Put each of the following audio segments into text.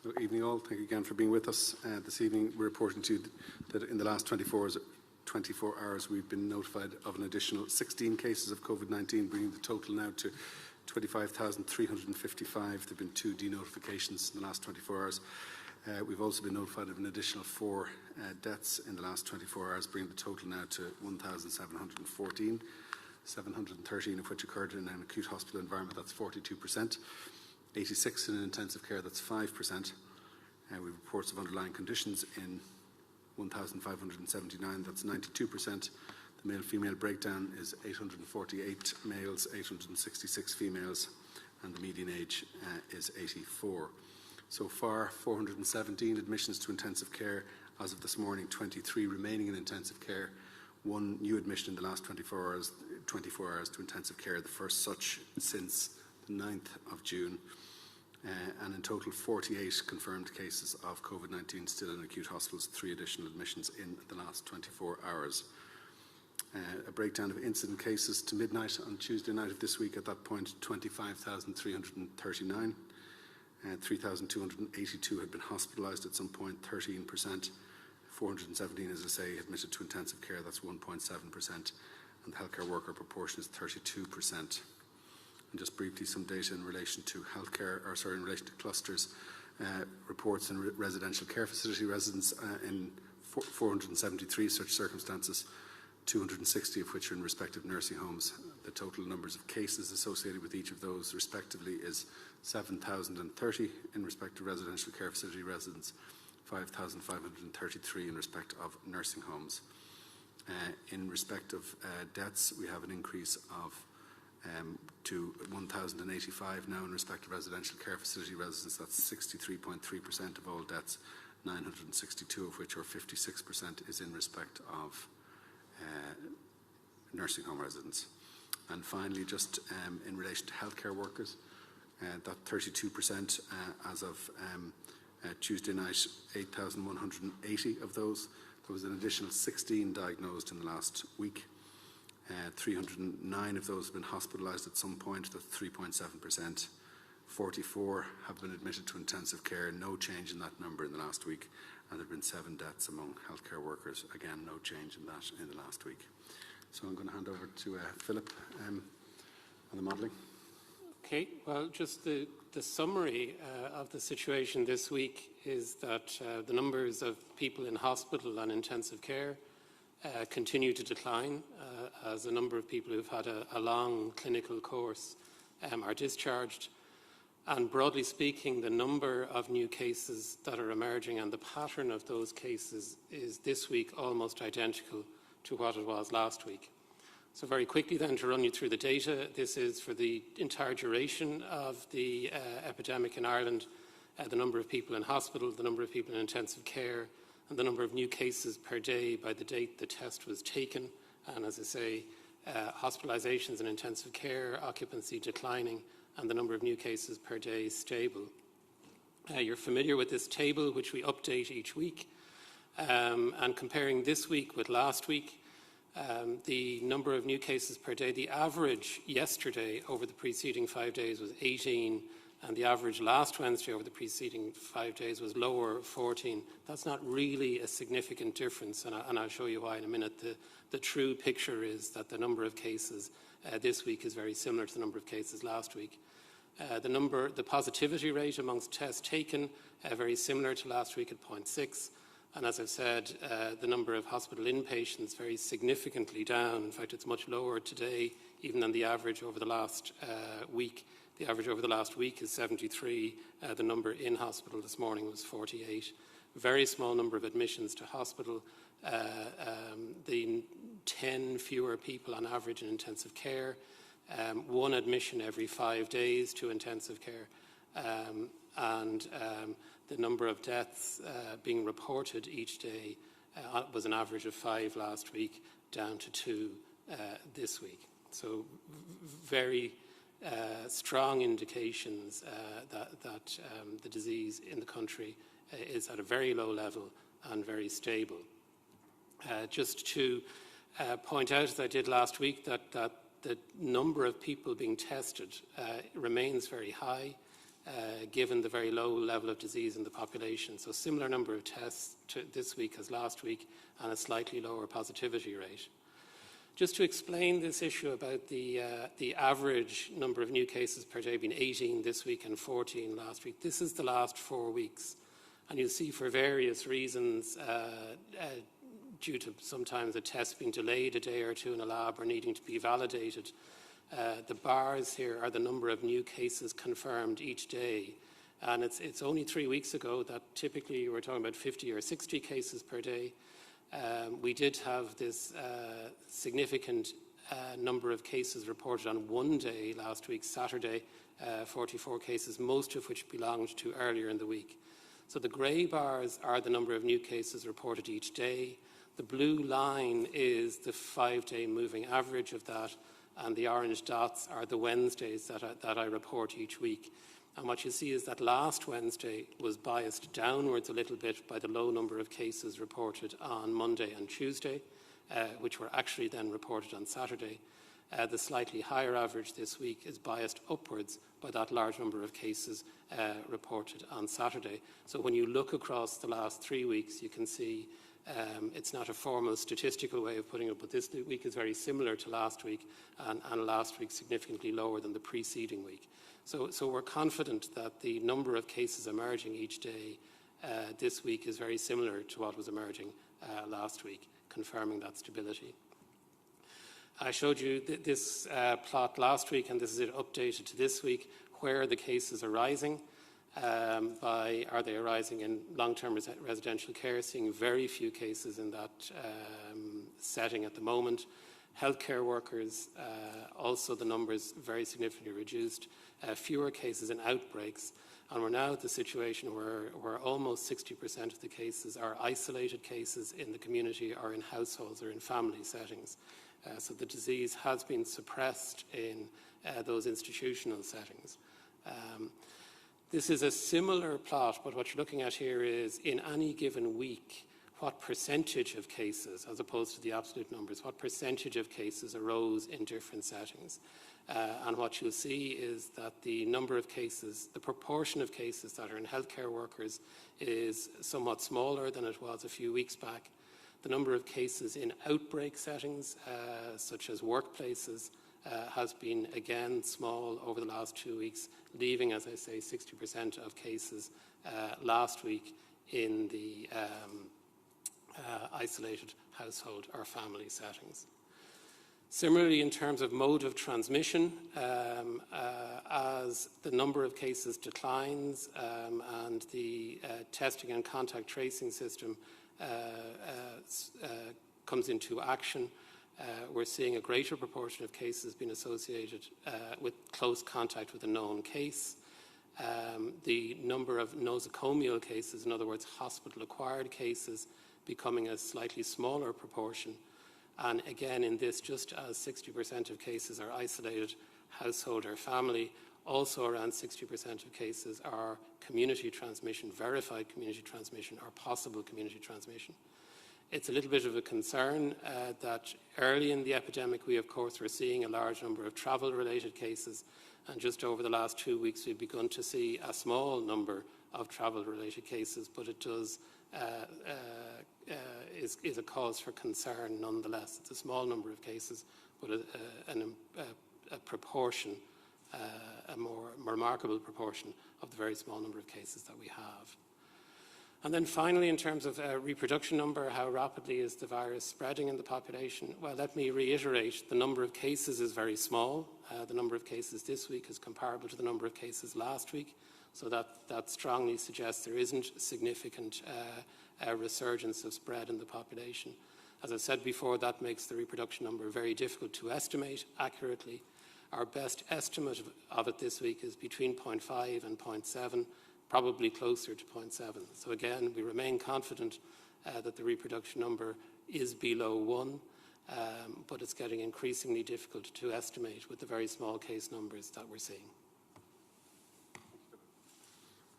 Good evening all. Thank you again for being with us. This evening we're reporting to you that in the last 24 hours we've been notified of an additional 16 cases of Covid-19, bringing the total now to 25,355. There have been 2 denotifications in the last 24 hours. We've also been notified of an additional 4 deaths in the last 24 hours, bringing the total now to 1,714, 713 of which occurred in an acute hospital environment, that's 42%. 86 in intensive care, that's 5%. We have reports of underlying conditions in 1,579, that's 92%. The male-female breakdown is 848 males, 866 females, and the median age is 84. So far, 417 admissions to intensive care. As of this morning, 23 remaining in intensive care. 1 new admission in the last 24 hours to intensive care, the first such since the 9th of June. And in total, 48 confirmed cases of Covid-19 still in acute hospitals, 3 additional admissions in the last 24 hours. A breakdown of incident cases to midnight on Tuesday night of this week, at that point 25,339. 3,282 had been hospitalised at some point, 13%. 417, as I say, admitted to intensive care, that's 1.7%. And the healthcare worker proportion is 32%. And just briefly, some data in relation to in relation to clusters. Reports in residential care facility residents in 473 such circumstances, 260 of which are in respective nursing homes. The total numbers of cases associated with each of those, respectively, is 7,030 in respect to residential care facility residents, 5,533 in respect of nursing homes. In respect of deaths, we have an increase of to 1,085 now in respect to residential care facility residents. That's 63.3% of all deaths, 962 of which, or 56%, is in respect of nursing home residents. And finally, just in relation to healthcare workers, that 32% as of Tuesday night, 8,180 of those. There was an additional 16 diagnosed in the last week. 309 of those have been hospitalised at some point, that's 3.7%. 44 have been admitted to intensive care, no change in that number in the last week. And there have been 7 deaths among healthcare workers, again, no change in that in the last week. So I'm going to hand over to Philip on the modelling. Okay, well, just the summary of the situation this week is that the numbers of people in hospital and intensive care continue to decline as a number of people who've had a long clinical course are discharged. And broadly speaking, the number of new cases that are emerging and the pattern of those cases is this week almost identical to what it was last week. So very quickly then, to run you through the data, this is for the entire duration of the epidemic in Ireland, the number of people in hospital, the number of people in intensive care, and the number of new cases per day by the date the test was taken. And as I say, hospitalisations in intensive care, occupancy declining, and the number of new cases per day stable. You're familiar with this table, which we update each week. And comparing this week with last week, the number of new cases per day, the average yesterday over the preceding 5 days was 18, and the average last Wednesday over the preceding 5 days was lower, 14. That's not really a significant difference, and I'll show you why in a minute. The true picture is that the number of cases this week is very similar to the number of cases last week. The positivity rate amongst tests taken, very similar to last week at 0.6. And as I've said, the number of hospital inpatients very significantly down. In fact, it's much lower today even than the average over the last week. The average over the last week is 73. The number in hospital this morning was 48. Very small number of admissions to hospital. The 10 fewer people on average in intensive care. 1 admission every 5 days to intensive care. And the number of deaths being reported each day was an average of 5 last week, down to 2 this week. So very strong indications that the disease in the country is at a very low level and very stable. Just to point out, as I did last week, that the number of people being tested remains very high. given the very low level of disease in the population. So similar number of tests this week as last week, and a slightly lower positivity rate. Just to explain this issue about the average number of new cases per day being 18 this week and 14 last week, this is the last 4 weeks. And you'll see for various reasons, due to sometimes a test being delayed a day or two in a lab or needing to be validated, the bars here are the number of new cases confirmed each day. And it's only 3 weeks ago that typically we're talking about 50 or 60 cases per day. We did have this significant number of cases reported on one day last week, Saturday, 44 cases, most of which belonged to earlier in the week. So the grey bars are the number of new cases reported each day. The blue line is the 5-day moving average of that, and the orange dots are the Wednesdays that I report each week. And what you see is that last Wednesday was biased downwards a little bit by the low number of cases reported on Monday and Tuesday, which were actually then reported on Saturday. The slightly higher average this week is biased upwards by that large number of cases reported on Saturday. So when you look across the last 3 weeks, you can see it's not a formal statistical way of putting it, but this week is very similar to last week, and last week significantly lower than the preceding week. So we're confident that the number of cases emerging each day this week is very similar to what was emerging last week, confirming that stability. I showed you this plot last week, and this is it updated to this week, where the cases are rising. Are they arising in long-term residential care, seeing very few cases in that setting at the moment. Healthcare workers, also the numbers very significantly reduced, fewer cases in outbreaks, and we're now at the situation where almost 60% of the cases are isolated cases in the community or in households or in family settings. So the disease has been suppressed in those institutional settings. This is a similar plot, but what you're looking at here is in any given week, what percentage of cases, as opposed to the absolute numbers, what percentage of cases arose in different settings. And what you'll see is that the number of cases, the proportion of cases that are in healthcare workers is somewhat smaller than it was a few weeks back. The number of cases in outbreak settings, such as workplaces, has been again small over the last 2 weeks, leaving, as I say, 60% of cases last week in the isolated household or family settings. Similarly, in terms of mode of transmission, as the number of cases declines and the testing and contact tracing system comes into action, we're seeing a greater proportion of cases being associated with close contact with a known case. The number of nosocomial cases, in other words, hospital-acquired cases, becoming a slightly smaller proportion. And again, in this, just as 60% of cases are isolated household or family, also around 60% of cases are community transmission, verified community transmission, or possible community transmission. It's a little bit of a concern that early in the epidemic, we, of course, were seeing a large number of travel-related cases, and just over the last 2 weeks, we've begun to see a small number of travel-related cases, but it does is a cause for concern nonetheless. It's a small number of cases, but a proportion, a more remarkable proportion of the very small number of cases that we have. And then finally, in terms of reproduction number, how rapidly is the virus spreading in the population? Well, let me reiterate, the number of cases is very small. The number of cases this week is comparable to the number of cases last week. So that strongly suggests there isn't significant resurgence of spread in the population. As I said before, that makes the reproduction number very difficult to estimate accurately. Our best estimate of it this week is between 0.5 and 0.7, probably closer to 0.7. So again, we remain confident that the reproduction number is below 1, but it's getting increasingly difficult to estimate with the very small case numbers that we're seeing.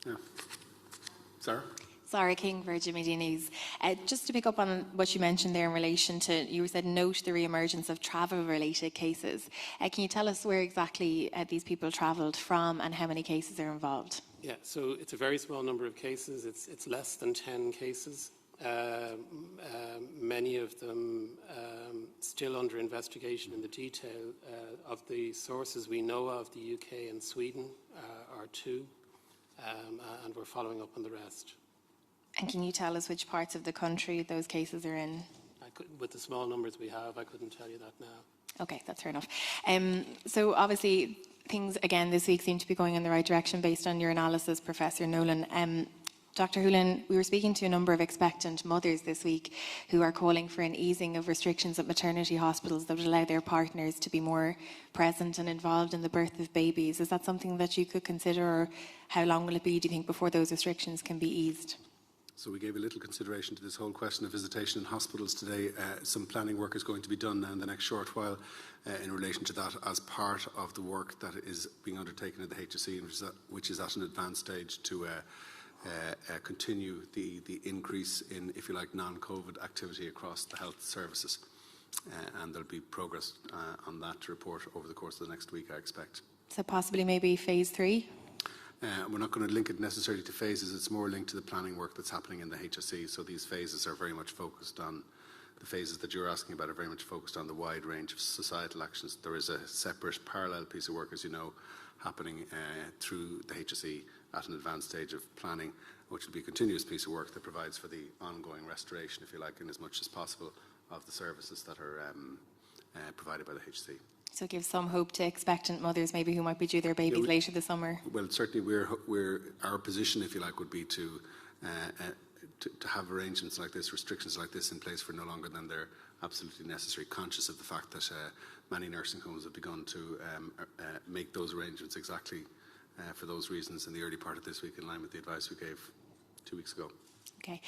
Yeah. Sarah? Sarah King, Virgin Media News. Just to pick up on what you mentioned there in relation to, you said note the re-emergence of travel-related cases. Can you tell us where exactly these people travelled from and how many cases are involved? Yeah, so it's a very small number of cases. It's less than 10 cases. Many of them still under investigation in the detail. Of the sources we know of, the UK and Sweden are 2, and we're following up on the rest. And can you tell us which parts of the country those cases are in? With the small numbers we have, I couldn't tell you that now. Okay, that's fair enough. So obviously things again this week seem to be going in the right direction based on your analysis, Professor Nolan. Dr. Hoolan, we were speaking to a number of expectant mothers this week who are calling for an easing of restrictions at maternity hospitals that would allow their partners to be more present and involved in the birth of babies. Is that something that you could consider, or how long will it be, do you think, before those restrictions can be eased? So we gave a little consideration to this whole question of visitation in hospitals today. Some planning work is going to be done now in the next short while in relation to that, as part of the work that is being undertaken at the HSE, which is at an advanced stage to continue the increase in, if you like, non-COVID activity across the health services. And there'll be progress on that to report over the course of the next week, I expect. So possibly maybe phase 3? We're not going to link it necessarily to phases. It's more linked to the planning work that's happening in the HSE. So these phases are very much focused on, the phases that you're asking about are very much focused on the wide range of societal actions. There is a separate parallel piece of work, as you know, happening through the HSE at an advanced stage of planning, which will be a continuous piece of work that provides for the ongoing restoration, if you like, in as much as possible of the services that are provided by the HSE. So give some hope to expectant mothers maybe who might be due their babies later this summer. Well, certainly our position, if you like, would be to have arrangements like this, restrictions like this in place for no longer than they're absolutely necessary, conscious of the fact that many nursing homes have begun to make those arrangements exactly for those reasons in the early part of this week, in line with the advice we gave 2 weeks ago. Okay.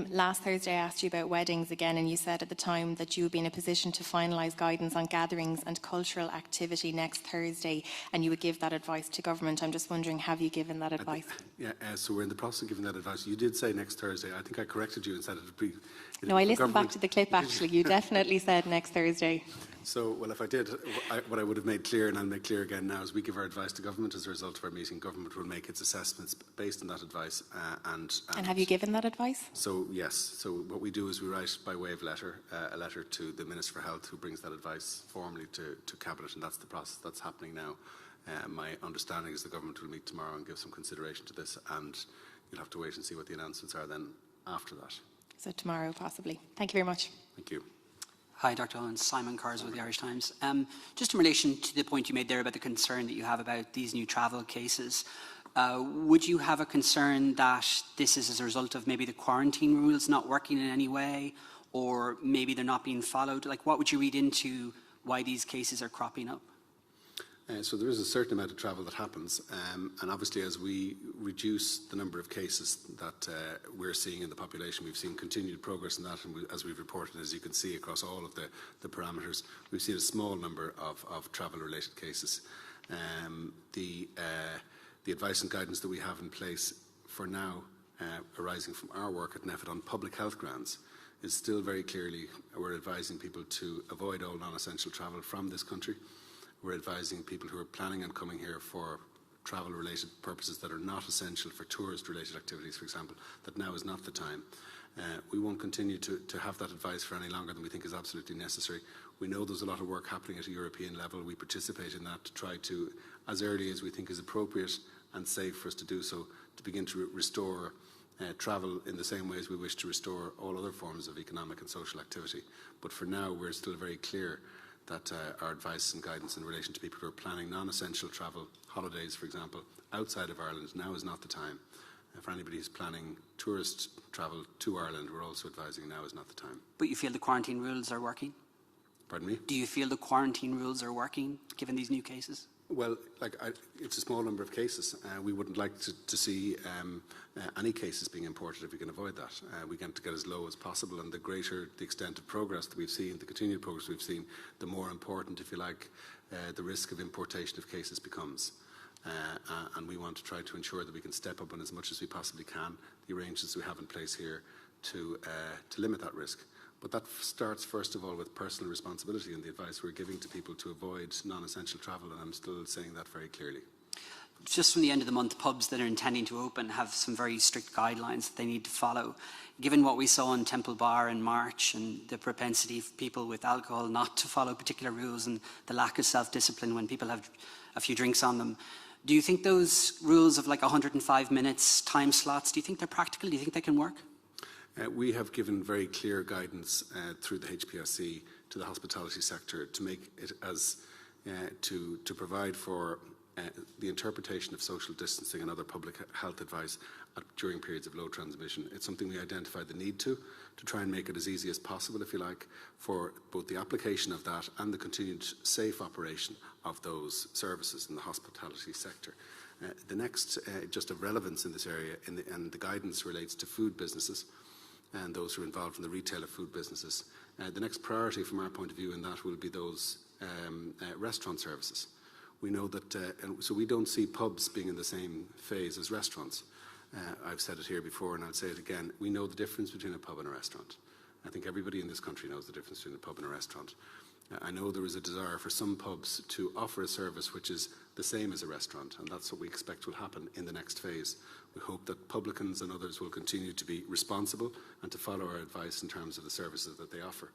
Last Thursday I asked you about weddings again, and you said at the time that you would be in a position to finalise guidance on gatherings and cultural activity next Thursday, and you would give that advice to government. I'm just wondering, have you given that advice? So we're in the process of giving that advice. You did say next Thursday. I think I corrected you and said it would be... No, I listened back to the clip actually. You definitely said next Thursday. So, well, if I did, what I would have made clear, and I'll make clear again now, is we give our advice to government as a result of our meeting. Government will make its assessments based on that advice. And have you given that advice? So, yes. So what we do is we write by way of letter, a letter to the Minister for Health, who brings that advice formally to Cabinet, and that's the process that's happening now. My understanding is the government will meet tomorrow and give some consideration to this, and you'll have to wait and see what the announcements are then after that. So tomorrow, possibly. Thank you very much. Thank you. Hi, Dr. Owens. Simon Cars with the Irish Times. Just in relation to the point you made there about the concern that you have about these new travel cases, would you have a concern that this is as a result of maybe the quarantine rules not working in any way, or maybe they're not being followed? Like, what would you read into why these cases are cropping up? So there is a certain amount of travel that happens, and obviously as we reduce the number of cases that we're seeing in the population, we've seen continued progress in that, and as we've reported, as you can see across all of the parameters, we've seen a small number of travel-related cases. The advice and guidance that we have in place for now, arising from our work at NEFIT on public health grounds, is still very clearly, we're advising people to avoid all non-essential travel from this country. We're advising people who are planning on coming here for travel-related purposes that are not essential for tourist-related activities, for example, that now is not the time. We won't continue to have that advice for any longer than we think is absolutely necessary. We know there's a lot of work happening at a European level. We participate in that to try to, as early as we think is appropriate and safe for us to do so, to begin to restore travel in the same way as we wish to restore all other forms of economic and social activity. But for now, we're still very clear that our advice and guidance in relation to people who are planning non-essential travel, holidays for example, outside of Ireland, now is not the time. For anybody who's planning tourist travel to Ireland, we're also advising now is not the time. But you feel the quarantine rules are working? Pardon me? Do you feel the quarantine rules are working, given these new cases? Well, it's a small number of cases. We wouldn't like to see any cases being imported if we can avoid that. We want to get as low as possible, and the greater the extent of progress that we've seen, the continued progress we've seen, the more important, if you like, the risk of importation of cases becomes. and we want to try to ensure that we can step up on as much as we possibly can the arrangements we have in place here to limit that risk. But that starts, first of all, with personal responsibility and the advice we're giving to people to avoid non-essential travel, and I'm still saying that very clearly. Just from the end of the month, pubs that are intending to open have some very strict guidelines that they need to follow. Given what we saw in Temple Bar in March and the propensity of people with alcohol not to follow particular rules and the lack of self-discipline when people have a few drinks on them, do you think those rules of like 105 minutes time slots, do you think they're practical? Do you think they can work? We have given very clear guidance through the HPSC to the hospitality sector to make it as to provide for the interpretation of social distancing and other public health advice during periods of low transmission. It's something we identified the need to try and make it as easy as possible, if you like, for both the application of that and the continued safe operation of those services in the hospitality sector. The next, just of relevance in this area, and the guidance relates to food businesses and those who are involved in the retail of food businesses. The next priority from our point of view in that will be those restaurant services. We know that, so we don't see pubs being in the same phase as restaurants. I've said it here before and I'll say it again. We know the difference between a pub and a restaurant. I think everybody in this country knows the difference between a pub and a restaurant. I know there is a desire for some pubs to offer a service which is the same as a restaurant, and that's what we expect will happen in the next phase. We hope that publicans and others will continue to be responsible and to follow our advice in terms of the services that they offer.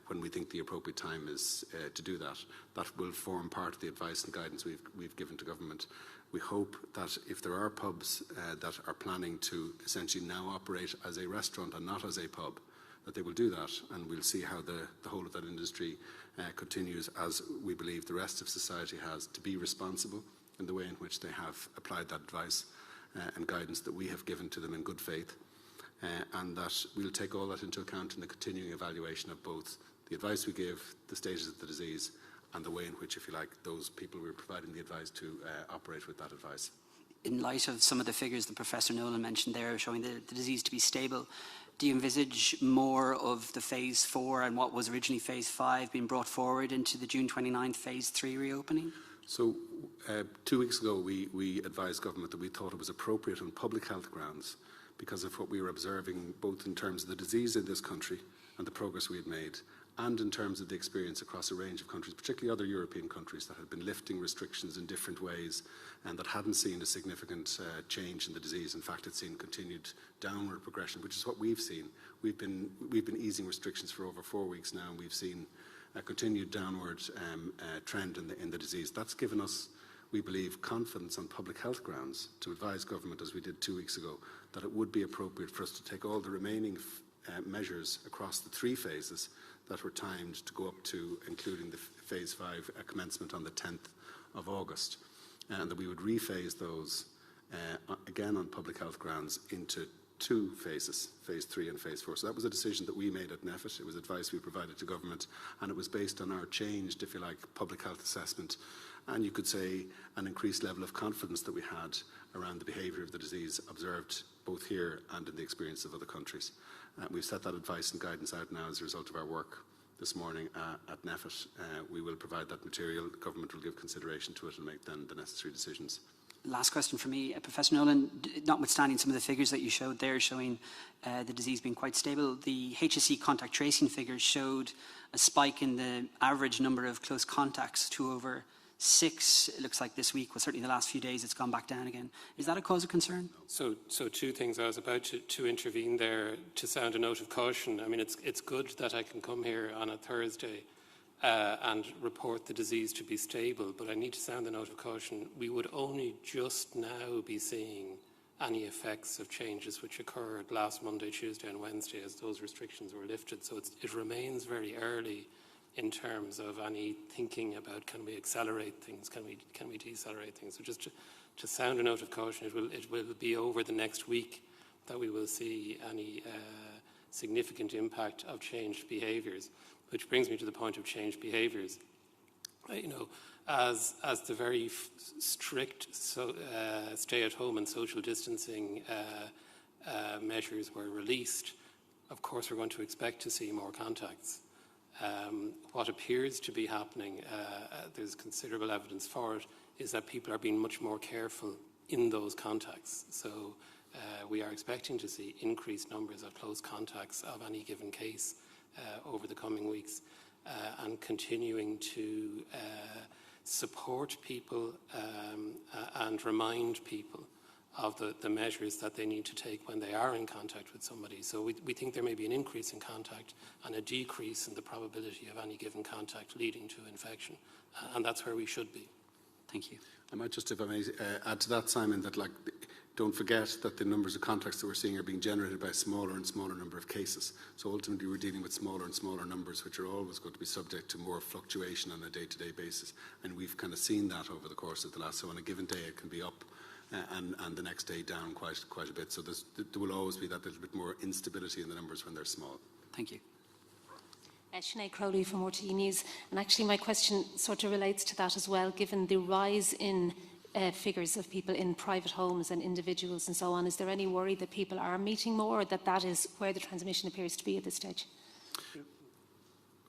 When we think the appropriate time is to do that. That will form part of the advice and guidance we've given to government. We hope that if there are pubs that are planning to essentially now operate as a restaurant and not as a pub, that they will do that, and we'll see how the whole of that industry continues, as we believe the rest of society has, to be responsible in the way in which they have applied that advice and guidance that we have given to them in good faith. And that we'll take all that into account in the continuing evaluation of both the advice we give, the stages of the disease, and the way in which, if you like, those people we're providing the advice to operate with that advice. In light of some of the figures that Professor Nolan mentioned there showing the disease to be stable, do you envisage more of the phase 4 and what was originally phase 5 being brought forward into the June 29th phase 3 reopening? So 2 weeks ago we advised government that we thought it was appropriate on public health grounds, because of what we were observing both in terms of the disease in this country and the progress we had made, and in terms of the experience across a range of countries, particularly other European countries that had been lifting restrictions in different ways and that hadn't seen a significant change in the disease. In fact, it's seen continued downward progression, which is what we've seen. We've been easing restrictions for over 4 weeks now, and we've seen a continued downward trend in the disease. That's given us, we believe, confidence on public health grounds to advise government, as we did 2 weeks ago, that it would be appropriate for us to take all the remaining measures across the 3 phases that were timed to go up to, including the phase 5 commencement on the 10th of August, and that we would rephase those again on public health grounds into 2 phases, phase 3 and phase 4. So that was a decision that we made at NEFIT. It was advice we provided to government, and it was based on our changed, if you like, public health assessment, and you could say an increased level of confidence that we had around the behaviour of the disease observed both here and in the experience of other countries. We've set that advice and guidance out now as a result of our work this morning at NEFIT. We will provide that material. The government will give consideration to it and make then the necessary decisions. Last question for me. Professor Nolan, notwithstanding some of the figures that you showed there showing the disease being quite stable, the HSE contact tracing figures showed a spike in the average number of close contacts to over 6. It looks like this week, well, certainly the last few days, it's gone back down again. Is that a cause of concern? So 2 things. I was about to intervene there to sound a note of caution. I mean, it's good that I can come here on a Thursday and report the disease to be stable, but I need to sound the note of caution. We would only just now be seeing any effects of changes which occurred last Monday, Tuesday and Wednesday as those restrictions were lifted. So it remains very early in terms of any thinking about can we accelerate things, can we decelerate things. So just to sound a note of caution, it will be over the next week that we will see any significant impact of changed behaviours, which brings me to the point of changed behaviours. You know, as the very strict stay-at-home and social distancing measures were released, of course we're going to expect to see more contacts. What appears to be happening, there's considerable evidence for it, is that people are being much more careful in those contacts. So we are expecting to see increased numbers of close contacts of any given case over the coming weeks, and continuing to support people and remind people of the measures that they need to take when they are in contact with somebody. So we think there may be an increase in contact and a decrease in the probability of any given contact leading to infection, and that's where we should be. Thank you. I might just, if I may, add to that, Simon, that don't forget that the numbers of contacts that we're seeing are being generated by a smaller and smaller number of cases. So ultimately we're dealing with smaller and smaller numbers, which are always going to be subject to more fluctuation on a day-to-day basis. And we've kind of seen that over the course of the last, so on a given day it can be up and the next day down quite a bit. So there will always be that little bit more instability in the numbers when they're small. Thank you. Sinead Crowley from RTE News. And actually my question sort of relates to that as well, given the rise in figures of people in private homes and individuals and so on. Is there any worry that people are meeting more, or that is where the transmission appears to be at this stage?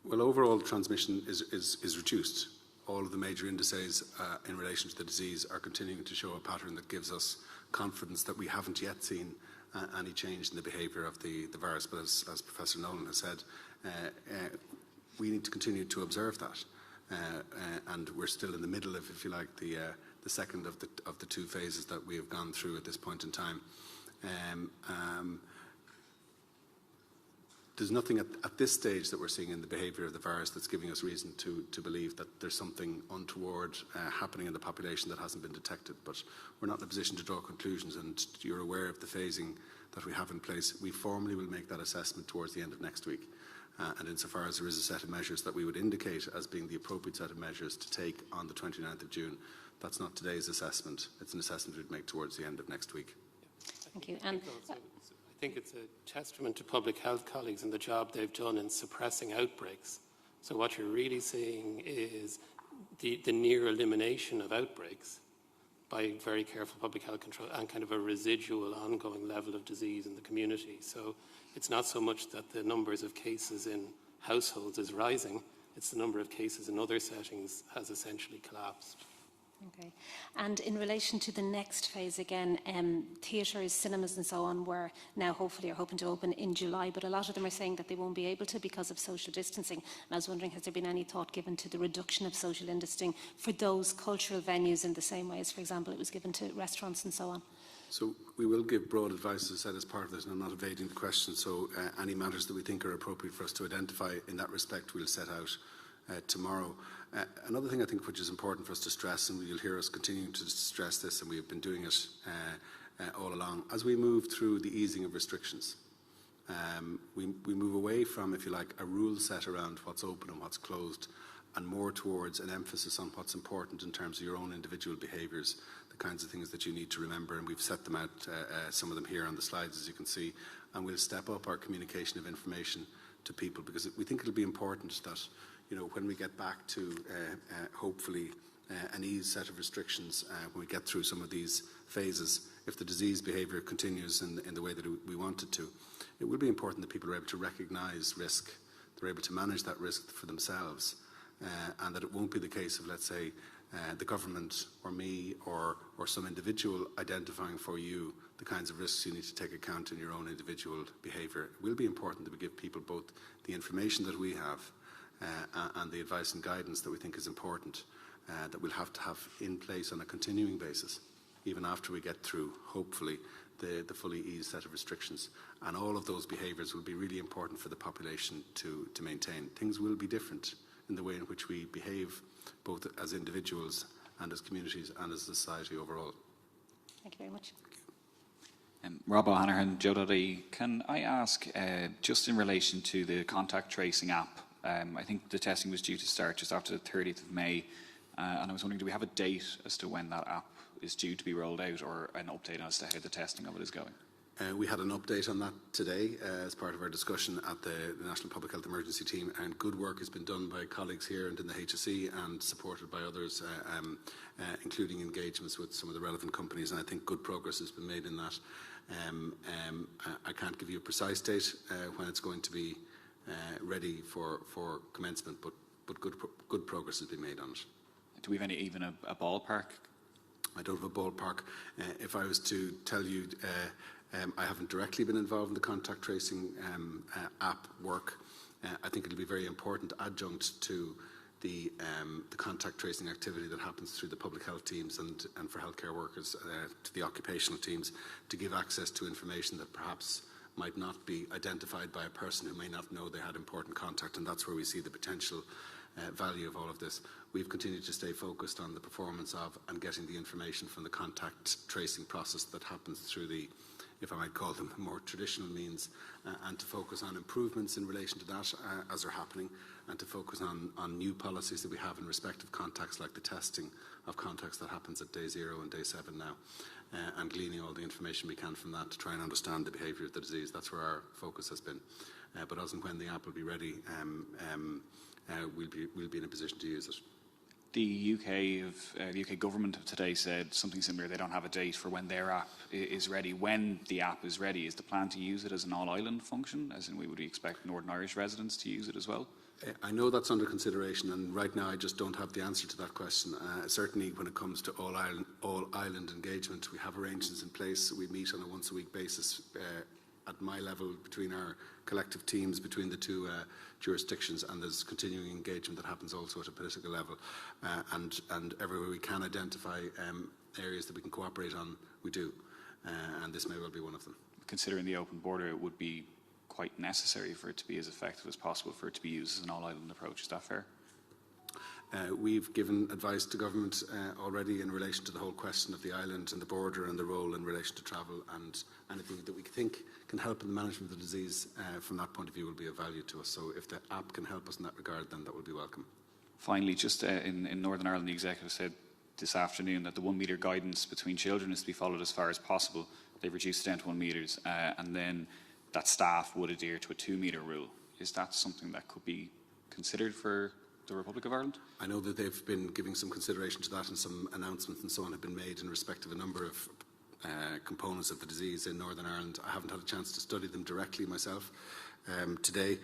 Well, overall transmission is reduced. All of the major indices in relation to the disease are continuing to show a pattern that gives us confidence that we haven't yet seen any change in the behaviour of the virus. But as Professor Nolan has said, we need to continue to observe that. And we're still in the middle of, if you like, the second of the two phases that we have gone through at this point in time. There's nothing at this stage that we're seeing in the behaviour of the virus that's giving us reason to believe that there's something untoward happening in the population that hasn't been detected. But we're not in a position to draw conclusions, and you're aware of the phasing that we have in place. We formally will make that assessment towards the end of next week. And insofar as there is a set of measures that we would indicate as being the appropriate set of measures to take on the 29th of June, that's not today's assessment. It's an assessment we'd make towards the end of next week. Thank you. And I think it's a testament to public health colleagues and the job they've done in suppressing outbreaks. So what you're really seeing is the near elimination of outbreaks by very careful public health control and kind of a residual ongoing level of disease in the community. So it's not so much that the numbers of cases in households is rising, it's the number of cases in other settings has essentially collapsed. Okay. And in relation to the next phase again, theatres, cinemas and so on were now hopefully are hoping to open in July, but a lot of them are saying that they won't be able to because of social distancing. And I was wondering, has there been any thought given to the reduction of social distancing for those cultural venues in the same way as, for example, it was given to restaurants and so on? So we will give broad advice, as I said, as part of this, and I'm not evading the question. So any matters that we think are appropriate for us to identify in that respect, we'll set out tomorrow. Another thing I think which is important for us to stress, and you'll hear us continuing to stress this, and we have been doing it all along, as we move through the easing of restrictions, we move away from, if you like, a rule set around what's open and what's closed, and more towards an emphasis on what's important in terms of your own individual behaviours, the kinds of things that you need to remember, and we've set them out, some of them here on the slides, as you can see, and we'll step up our communication of information to people, because we think it'll be important that, you know, when we get back to hopefully an eased set of restrictions, when we get through some of these phases, if the disease behaviour continues in the way that we want it to, it will be important that people are able to recognise risk, they're able to manage that risk for themselves, and that it won't be the case of, let's say, the government or me or some individual identifying for you the kinds of risks you need to take account in your own individual behaviour. It will be important that we give people both the information that we have and the advice and guidance that we think is important, that we'll have to have in place on a continuing basis, even after we get through, hopefully, the fully eased set of restrictions. And all of those behaviours will be really important for the population to maintain. Things will be different in the way in which we behave, both as individuals and as communities and as a society overall. Thank you very much. Rob O'Hanrahan, Joe Dudley. Can I ask, just in relation to the contact tracing app, I think the testing was due to start just after the 30th of May, and I was wondering, do we have a date as to when that app is due to be rolled out, or an update as to how the testing of it is going? We had an update on that today as part of our discussion at the National Public Health Emergency Team, and good work has been done by colleagues here and in the HSE and supported by others, including engagements with some of the relevant companies, and I think good progress has been made in that. I can't give you a precise date when it's going to be ready for commencement, but good progress has been made on it. Do we have even a ballpark? I don't have a ballpark. If I was to tell you, I haven't directly been involved in the contact tracing app work. I think it'll be very important adjunct to the contact tracing activity that happens through the public health teams and for healthcare workers, to the occupational teams, to give access to information that perhaps might not be identified by a person who may not know they had important contact, and that's where we see the potential value of all of this. We've continued to stay focused on the performance of and getting the information from the contact tracing process that happens through the, if I might call them, more traditional means, and to focus on improvements in relation to that as are happening, and to focus on new policies that we have in respect of contacts, like the testing of contacts that happens at day 0 and day 7 now, and gleaning all the information we can from that to try and understand the behaviour of the disease. That's where our focus has been. But as and when the app will be ready, we'll be in a position to use it. The UK government have today said something similar. They don't have a date for when their app is ready. When the app is ready, is the plan to use it as an all-island function, as in we would expect Northern Irish residents to use it as well? I know that's under consideration, and right now I just don't have the answer to that question. Certainly when it comes to all-island engagement, we have arrangements in place. We meet on a once-a-week basis at my level between our collective teams between the two jurisdictions, and there's continuing engagement that happens also at a political level, and everywhere we can identify areas that we can cooperate on, we do, and this may well be one of them. Considering the open border, it would be quite necessary for it to be as effective as possible for it to be used as an all-island approach. Is that fair? We've given advice to government already in relation to the whole question of the island and the border and the role in relation to travel, and anything that we think can help in the management of the disease from that point of view will be of value to us. So if the app can help us in that regard, then that will be welcome. Finally, just in Northern Ireland, the Executive said this afternoon that the 1 metre guidance between children is to be followed as far as possible. They've reduced it down to 1 metre, and then that staff would adhere to a 2 metre rule. Is that something that could be considered for the Republic of Ireland? I know that they've been giving some consideration to that, and some announcements and so on have been made in respect of a number of components of the disease in Northern Ireland. I haven't had a chance to study them directly myself. Today,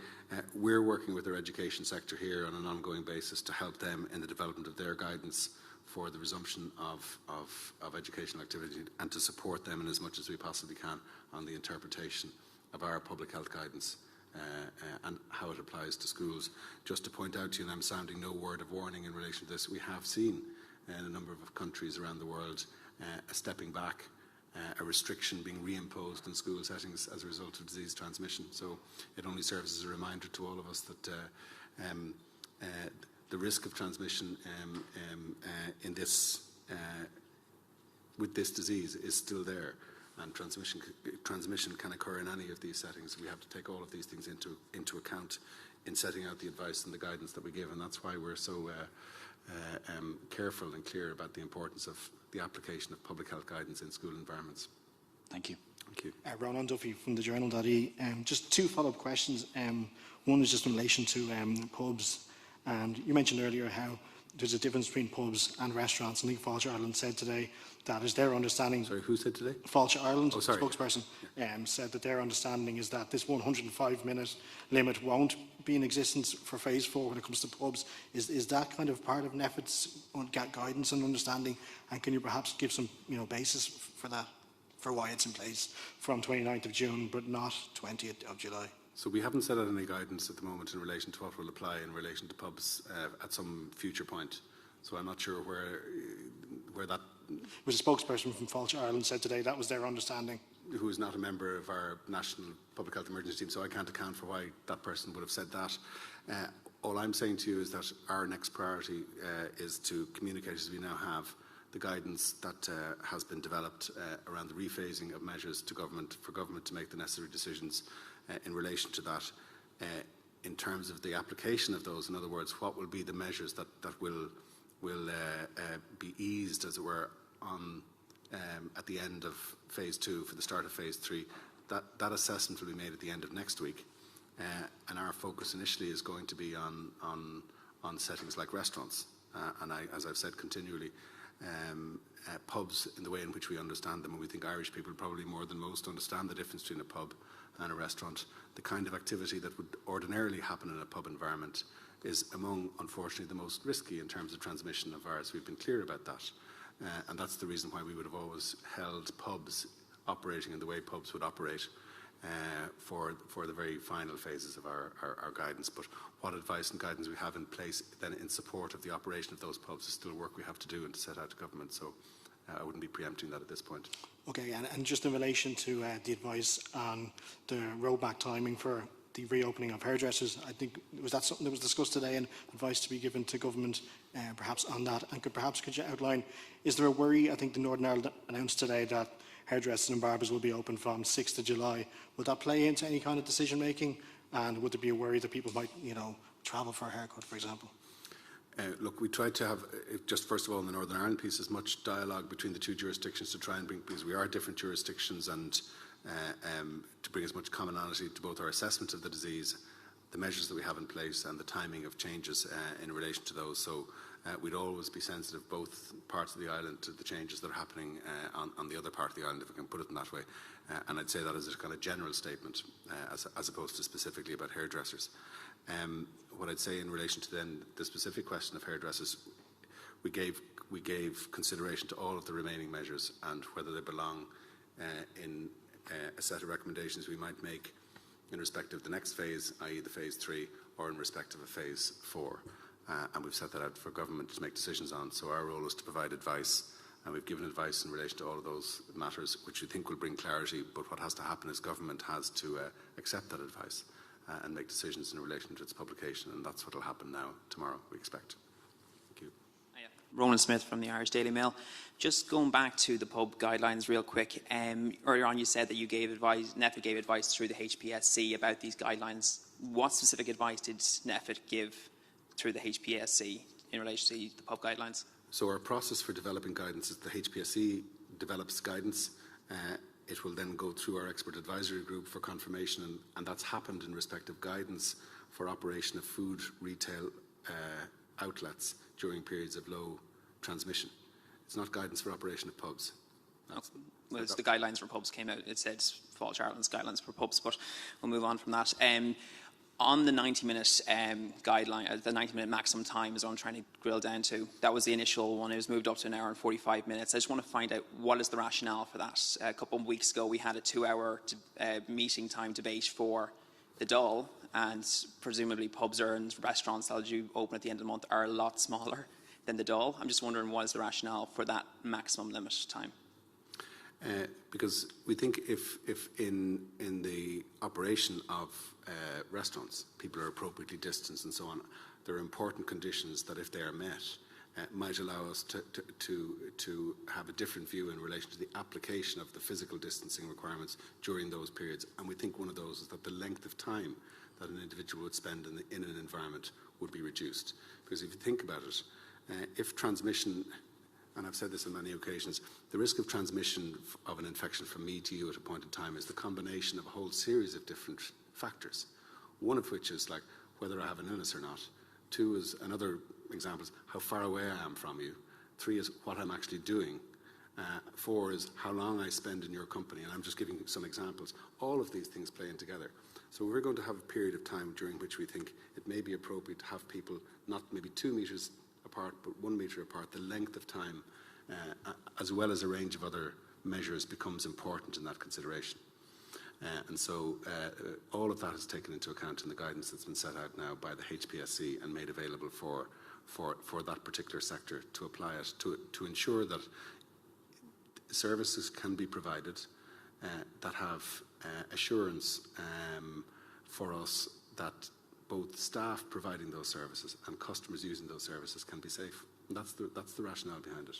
we're working with our education sector here on an ongoing basis to help them in the development of their guidance for the resumption of educational activity, and to support them in as much as we possibly can on the interpretation of our public health guidance and how it applies to schools. Just to point out to you, and I'm sounding no word of warning in relation to this, we have seen in a number of countries around the world a stepping back, a restriction being reimposed in school settings as a result of disease transmission. So it only serves as a reminder to all of us that the risk of transmission in this with this disease is still there, and transmission can occur in any of these settings. We have to take all of these things into account in setting out the advice and the guidance that we give, and that's why we're so careful and clear about the importance of the application of public health guidance in school environments. Thank you. Thank you. Ronan Duffy from the Journal.ie. Just 2 follow-up questions. One is just in relation to pubs, and you mentioned earlier how there's a difference between pubs and restaurants. I think Fáilte Ireland said today that is their understanding. Sorry, who said today? Fáilte Ireland, spokesperson, said that their understanding is that this 105-minute limit won't be in existence for phase 4 when it comes to pubs. Is that kind of part of NEFIT's guidance and understanding? And can you perhaps give some basis for that, for why it's in place from 29th of June but not 20th of July? So we haven't set out any guidance at the moment in relation to what will apply in relation to pubs at some future point. So I'm not sure where that... It was a spokesperson from Fáilte Ireland said today that was their understanding. Who is not a member of our National Public Health Emergency Team, so I can't account for why that person would have said that. All I'm saying to you is that our next priority is to communicate, as we now have, the guidance that has been developed around the rephasing of measures to government, for government to make the necessary decisions in relation to that. In terms of the application of those, in other words, what will be the measures that will be eased, as it were, on at the end of phase 2 for the start of phase 3, that assessment will be made at the end of next week, and our focus initially is going to be on settings like restaurants, and as I've said continually, pubs in the way in which we understand them, and we think Irish people probably more than most understand the difference between a pub and a restaurant. The kind of activity that would ordinarily happen in a pub environment is among, unfortunately, the most risky in terms of transmission of virus. We've been clear about that. And that's the reason why we would have always held pubs operating in the way pubs would operate for the very final phases of our guidance. But what advice and guidance we have in place then in support of the operation of those pubs is still work we have to do and to set out to government. So I wouldn't be preempting that at this point. Okay, and just in relation to the advice on the rollback timing for the reopening of hairdressers, I think, was that something that was discussed today and advice to be given to government perhaps on that? And could you outline, is there a worry? I think the Northern Ireland announced today that hairdressers and barbers will be open from 6th of July. Would that play into any kind of decision making? And would there be a worry that people might, travel for a haircut, for example? Look, we tried to have, just first of all, in the Northern Ireland piece, as much dialogue between the two jurisdictions to try and bring, because we are different jurisdictions, and to bring as much commonality to both our assessment of the disease, the measures that we have in place, and the timing of changes in relation to those. So we'd always be sensitive, both parts of the island, to the changes that are happening on the other part of the island, if we can put it in that way. And I'd say that as a kind of general statement, as opposed to specifically about hairdressers. What I'd say in relation to then the specific question of hairdressers, we gave consideration to all of the remaining measures and whether they belong in a set of recommendations we might make in respect of the next phase, i.e. the phase 3, or in respect of a phase 4. And we've set that out for government to make decisions on. So our role is to provide advice, and we've given advice in relation to all of those matters, which we think will bring clarity. But what has to happen is government has to accept that advice and make decisions in relation to its publication, and that's what will happen now, tomorrow, we expect. Thank you. Ronan Smith from the Irish Daily Mail. Just going back to the pub guidelines real quick. Earlier on you said that you gave advice, NEFIT gave advice through the HPSC about these guidelines. What specific advice did NEFIT give through the HPSC in relation to the pub guidelines? So our process for developing guidance is the HPSC develops guidance. It will then go through our expert advisory group for confirmation, and that's happened in respect of guidance for operation of food retail outlets during periods of low transmission. It's not guidance for operation of pubs. Well, the guidelines for pubs came out. It said Fall Charlton's guidelines for pubs, but we'll move on from that. On the 90-minute guideline, the 90-minute maximum time is what I'm trying to drill down to. That was the initial one. It was moved up to an hour and 45 minutes. I just want to find out what is the rationale for that. A couple of weeks ago, we had a 2-hour meeting time debate for the Dáil, and presumably pubs and restaurants that do open at the end of the month are a lot smaller than the Dáil. I'm just wondering what is the rationale for that maximum limit time? Because we think if in the operation of restaurants, people are appropriately distanced and so on, there are important conditions that, if they are met, might allow us to have a different view in relation to the application of the physical distancing requirements during those periods. And we think one of those is that the length of time that an individual would spend in an environment would be reduced. Because if you think about it, if transmission, and I've said this on many occasions, the risk of transmission of an infection from me to you at a point in time is the combination of a whole series of different factors. One of which is like whether I have an illness or not. 2 is another example is how far away I am from you. 3 is what I'm actually doing. 4 is how long I spend in your company, and I'm just giving some examples. All of these things play in together. So we're going to have a period of time during which we think it may be appropriate to have people not maybe 2 metres apart, but 1 metre apart. The length of time, as well as a range of other measures, becomes important in that consideration. And so all of that is taken into account in the guidance that's been set out now by the HPSC and made available for that particular sector to apply it, to ensure that services can be provided that have assurance for us that both staff providing those services and customers using those services can be safe. And that's the rationale behind it.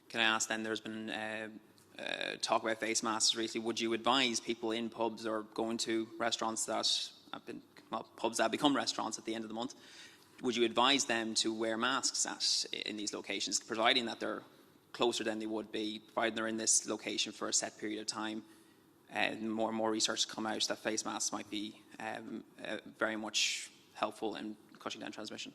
Can I ask then, there's been talk about face masks recently. Would you advise people in pubs or going to restaurants that have been, well, pubs that become restaurants at the end of the month, would you advise them to wear masks in these locations, providing that they're closer than they would be, providing they're in this location for a set period of time? And more research to come out that face masks might be very much helpful in cutting down transmission.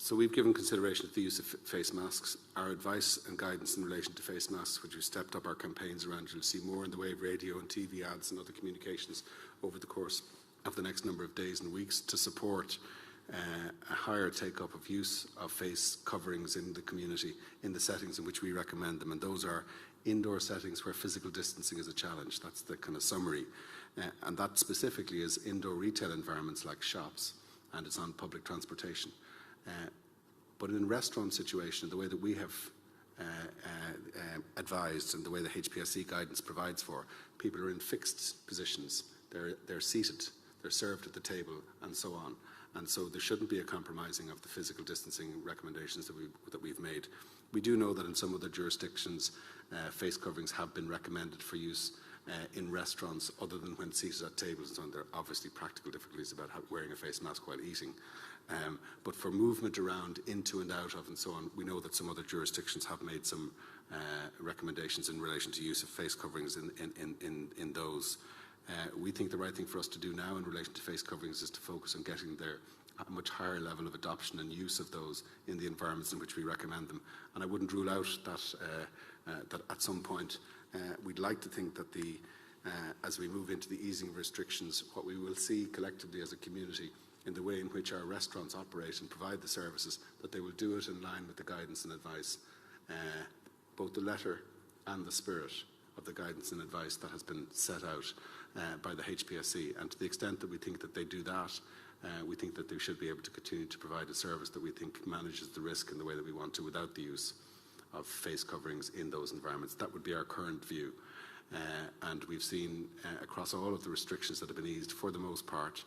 So we've given consideration to the use of face masks. Our advice and guidance in relation to face masks, which we've stepped up our campaigns around, you'll see more in the way of radio and TV ads and other communications over the course of the next number of days and weeks to support a higher take-up of use of face coverings in the community in the settings in which we recommend them, and those are indoor settings where physical distancing is a challenge. That's the kind of summary. And that specifically is indoor retail environments like shops, and it's on public transportation. But in restaurant situation, the way that we have advised and the way the HPSC guidance provides for, people are in fixed positions, they're seated, they're served at the table, and so on. And so there shouldn't be a compromising of the physical distancing recommendations that we've made. We do know that in some other jurisdictions, face coverings have been recommended for use in restaurants other than when seated at tables and so on. There are obviously practical difficulties about wearing a face mask while eating. But for movement around, into and out of and so on, we know that some other jurisdictions have made some recommendations in relation to use of face coverings in those. We think the right thing for us to do now in relation to face coverings is to focus on getting a much higher level of adoption and use of those in the environments in which we recommend them. And I wouldn't rule out that at some point we'd like to think that as we move into the easing of restrictions, what we will see collectively as a community in the way in which our restaurants operate and provide the services, that they will do it in line with the guidance and advice, both the letter and the spirit of the guidance and advice that has been set out by the HPSC. And to the extent that we think that they do that, we think that they should be able to continue to provide a service that we think manages the risk in the way that we want to without the use of face coverings in those environments. That would be our current view. And we've seen across all of the restrictions that have been eased, for the most part,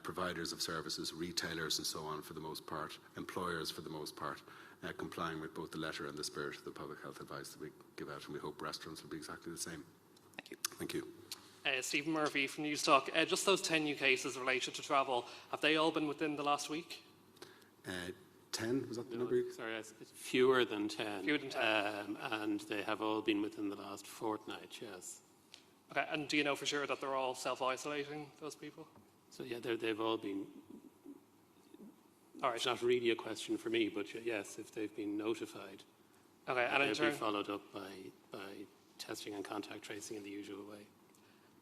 providers of services, retailers and so on for the most part, employers for the most part, complying with both the letter and the spirit of the public health advice that we give out, and we hope restaurants will be exactly the same. Thank you. Thank you. Stephen Murphy from Newstalk. Just those 10 new cases related to travel, have they all been within the last week? 10, was that the number? Sorry, it's fewer than 10. Fewer than 10. And they have all been within the last fortnight, yes. Okay, and do you know for sure that they're all self-isolating, those people? So yeah, they've all been. All right. It's not really a question for me, but yes, if they've been notified, okay, and they'll be followed up by testing and contact tracing in the usual way.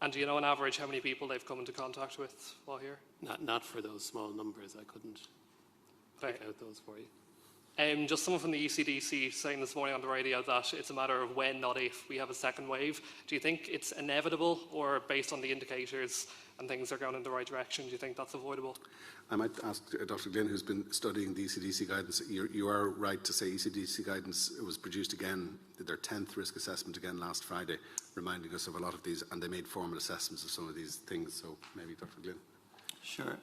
And do you know on average how many people they've come into contact with while here? Not for those small numbers. I couldn't pick out those for you. Just someone from the ECDC saying this morning on the radio that it's a matter of when, not if, we have a second wave. Do you think it's inevitable, or based on the indicators and things are going in the right direction, do you think that's avoidable? I might ask Dr. Glynn, who's been studying the ECDC guidance. You are right to say ECDC guidance was produced again, their 10th risk assessment again last Friday, reminding us of a lot of these, and they made formal assessments of some of these things. So maybe Dr. Glynn. Sure.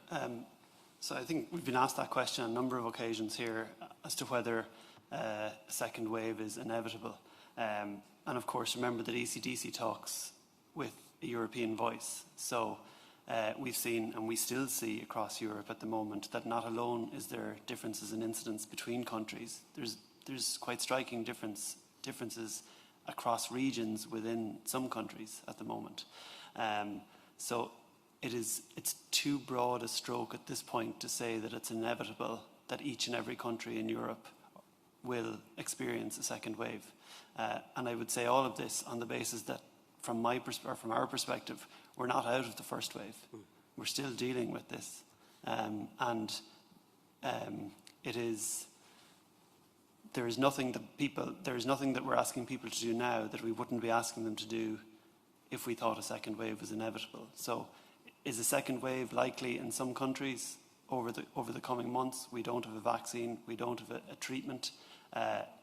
So I think we've been asked that question on a number of occasions here as to whether a second wave is inevitable. And of course, remember that ECDC talks with a European voice. So we've seen, and we still see across Europe at the moment, that not alone is there differences in incidence between countries, there's quite striking differences across regions within some countries at the moment. So it's too broad a stroke at this point to say that it's inevitable that each and every country in Europe will experience a second wave. And I would say all of this on the basis that from our perspective, we're not out of the first wave. We're still dealing with this. There is nothing that we're asking people to do now that we wouldn't be asking them to do if we thought a second wave was inevitable. So is a second wave likely in some countries over the coming months? We don't have a vaccine. We don't have a treatment.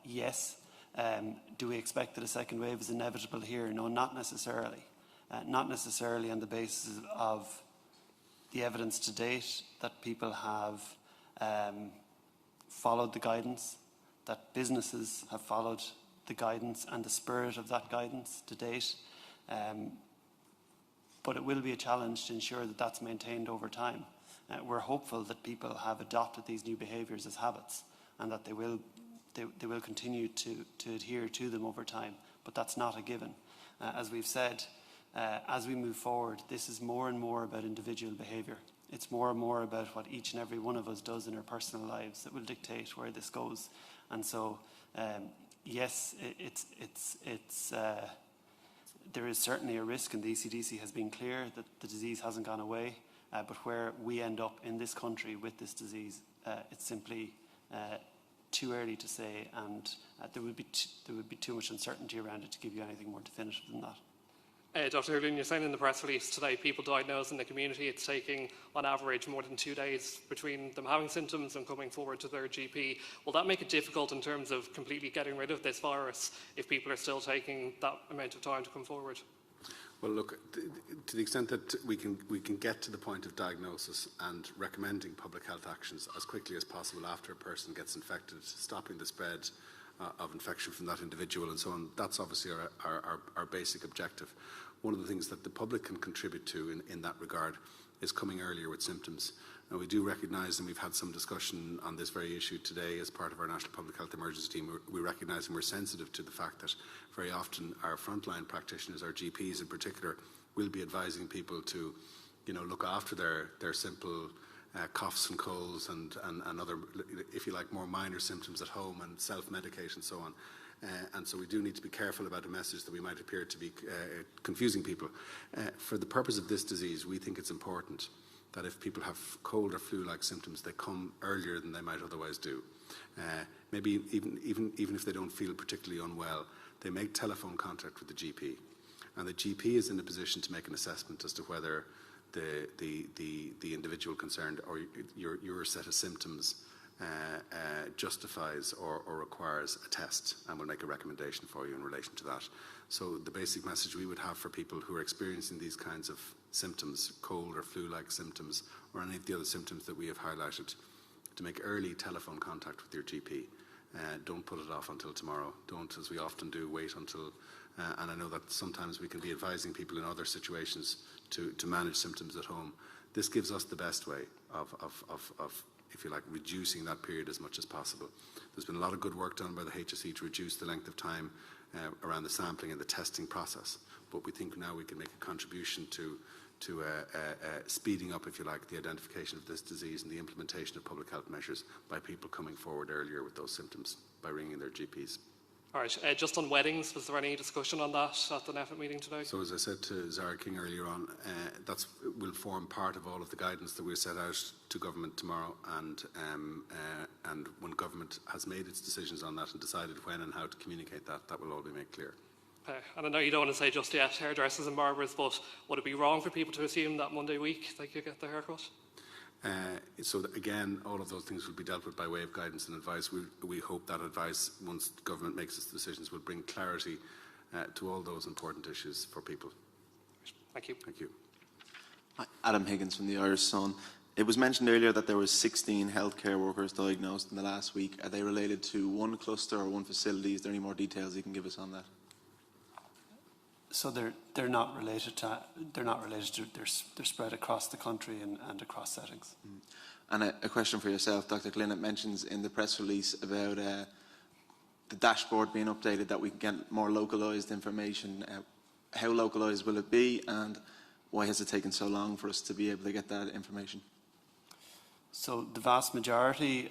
Yes. Do we expect that a second wave is inevitable here? No, not necessarily. Not necessarily on the basis of the evidence to date that people have followed the guidance, that businesses have followed the guidance and the spirit of that guidance to date. But it will be a challenge to ensure that that's maintained over time. We're hopeful that people have adopted these new behaviours as habits and that they will continue to adhere to them over time, but that's not a given. As we've said, as we move forward, this is more and more about individual behaviour. It's more and more about what each and every one of us does in our personal lives that will dictate where this goes. And so, yes, there is certainly a risk, and the ECDC has been clear that the disease hasn't gone away. but where we end up in this country with this disease, it's simply too early to say, and there would be too much uncertainty around it to give you anything more definitive than that. Dr. Hurlin, you're saying in the press release today, people diagnosed in the community, it's taking on average more than 2 days between them having symptoms and coming forward to their GP. Will that make it difficult in terms of completely getting rid of this virus if people are still taking that amount of time to come forward? Well, look, to the extent that we can get to the point of diagnosis and recommending public health actions as quickly as possible after a person gets infected, stopping the spread of infection from that individual and so on, that's obviously our basic objective. One of the things that the public can contribute to in that regard is coming earlier with symptoms. And we do recognise, and we've had some discussion on this very issue today as part of our National Public Health Emergency Team, we recognise and we're sensitive to the fact that very often our frontline practitioners, our GPs in particular, will be advising people to, look after their simple coughs and colds and other, if you like, more minor symptoms at home and self-medicate and so on. And so we do need to be careful about a message that we might appear to be confusing people. For the purpose of this disease, we think it's important that if people have cold or flu-like symptoms, they come earlier than they might otherwise do. Maybe even if they don't feel particularly unwell, they make telephone contact with the GP. And the GP is in a position to make an assessment as to whether the individual concerned or your set of symptoms justifies or requires a test, and will make a recommendation for you in relation to that. So the basic message we would have for people who are experiencing these kinds of symptoms, cold or flu-like symptoms, or any of the other symptoms that we have highlighted, to make early telephone contact with your GP. Don't put it off until tomorrow. Don't, as we often do, wait until, and I know that sometimes we can be advising people in other situations to manage symptoms at home. This gives us the best way of if you like, reducing that period as much as possible. There's been a lot of good work done by the HSE to reduce the length of time around the sampling and the testing process, but we think now we can make a contribution to speeding up, if you like, the identification of this disease and the implementation of public health measures by people coming forward earlier with those symptoms by ringing their GPs. All right, just on weddings, was there any discussion on that at the NEFIT meeting today? So as I said to Zara King earlier on, that will form part of all of the guidance that we'll set out to government tomorrow, and when government has made its decisions on that and decided when and how to communicate that, that will all be made clear. And I know you don't want to say just yet hairdressers and barbers, but would it be wrong for people to assume that Monday week they could get their haircut? So that, again, all of those things will be dealt with by way of guidance and advice. We hope that advice, once government makes its decisions, will bring clarity to all those important issues for people. Thank you. Thank you. Hi, Adam Higgins from the Irish Sun. It was mentioned earlier that there was 16 healthcare workers diagnosed in the last week. Are they related to one cluster or one facility? Is there any more details you can give us on that? So they're not related to. They're spread across the country and across settings. And a question for yourself, Dr. Glynn. It mentions in the press release about the dashboard being updated, that we can get more localised information. How localised will it be, and why has it taken so long for us to be able to get that information? So the vast majority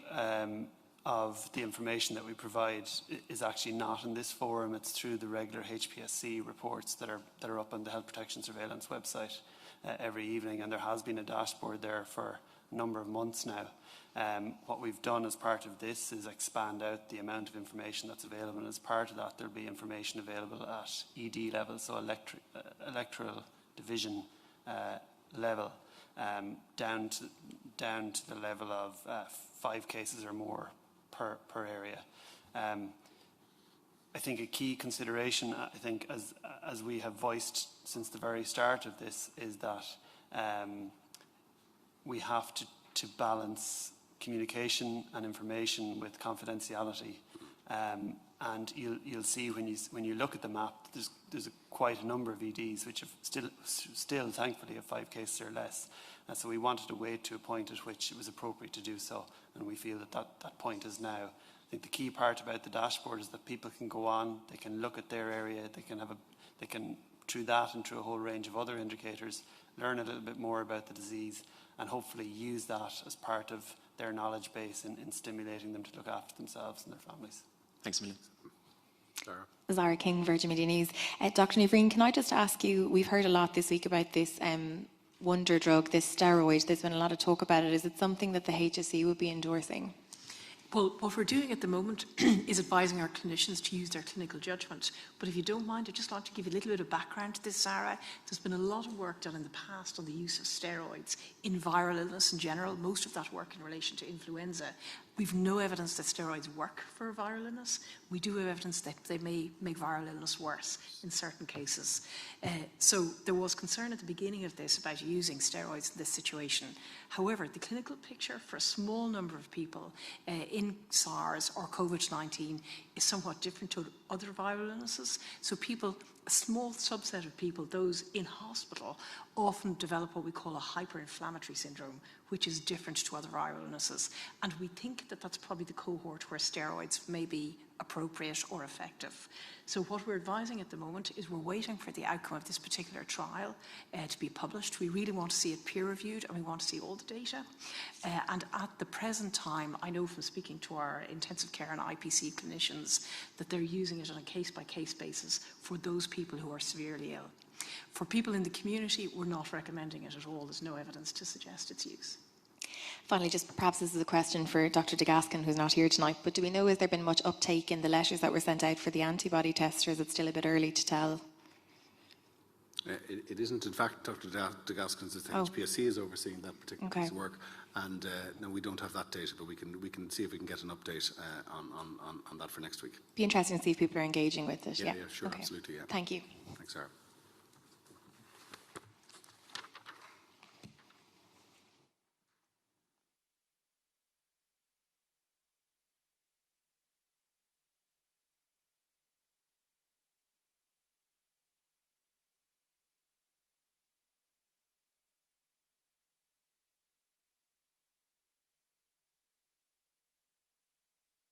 of the information that we provide is actually not in this forum. It's through the regular HPSC reports that are up on the Health Protection Surveillance website every evening, and there has been a dashboard there for a number of months now. What we've done as part of this is expand out the amount of information that's available, and as part of that there'll be information available at ED level, so electoral division level, down to the level of 5 cases or more per area. I think a key consideration, as we have voiced since the very start of this, is that we have to balance communication and information with confidentiality. And you'll see when you look at the map, there's quite a number of EDs which have still thankfully have 5 cases or less. And so we wanted to wait to a point at which it was appropriate to do so, and we feel that point is now. I think the key part about the dashboard is that people can go on, they can look at their area, they can through that and through a whole range of other indicators, learn a little bit more about the disease, and hopefully use that as part of their knowledge base in stimulating them to look after themselves and their families. Thanks a million. Clara. Zara King, Virgin Media News. Dr. Niamh Breen, can I just ask you, we've heard a lot this week about this wonder drug, this steroid? There's been a lot of talk about it. Is it something that the HSE would be endorsing? Well, what we're doing at the moment is advising our clinicians to use their clinical judgment. But if you don't mind, I'd just like to give you a little bit of background to this, Sarah. There's been a lot of work done in the past on the use of steroids in viral illness in general, most of that work in relation to influenza. We've no evidence that steroids work for viral illness. We do have evidence that they may make viral illness worse in certain cases. So there was concern at the beginning of this about using steroids in this situation. However, the clinical picture for a small number of people in SARS or COVID-19 is somewhat different to other viral illnesses. So people, a small subset of people, those in hospital, often develop what we call a hyperinflammatory syndrome, which is different to other viral illnesses. And we think that that's probably the cohort where steroids may be appropriate or effective. So what we're advising at the moment is we're waiting for the outcome of this particular trial to be published. We really want to see it peer-reviewed and we want to see all the data. And at the present time, I know from speaking to our intensive care and IPC clinicians that they're using it on a case-by-case basis for those people who are severely ill. For people in the community, we're not recommending it at all. There's no evidence to suggest its use. Finally, just perhaps this is a question for Dr. de Gascon, who's not here tonight, but do we know, has there been much uptake in the letters that were sent out for the antibody test, or is it still a bit early to tell? It isn't. In fact, Dr. de Gascon's HPSC is overseeing that particular piece of work, and no, we don't have that data, but we can see if we can get an update on that for next week. Be interesting to see if people are engaging with it. Yeah, sure, absolutely. Yeah. Thank you. Thanks, Sarah.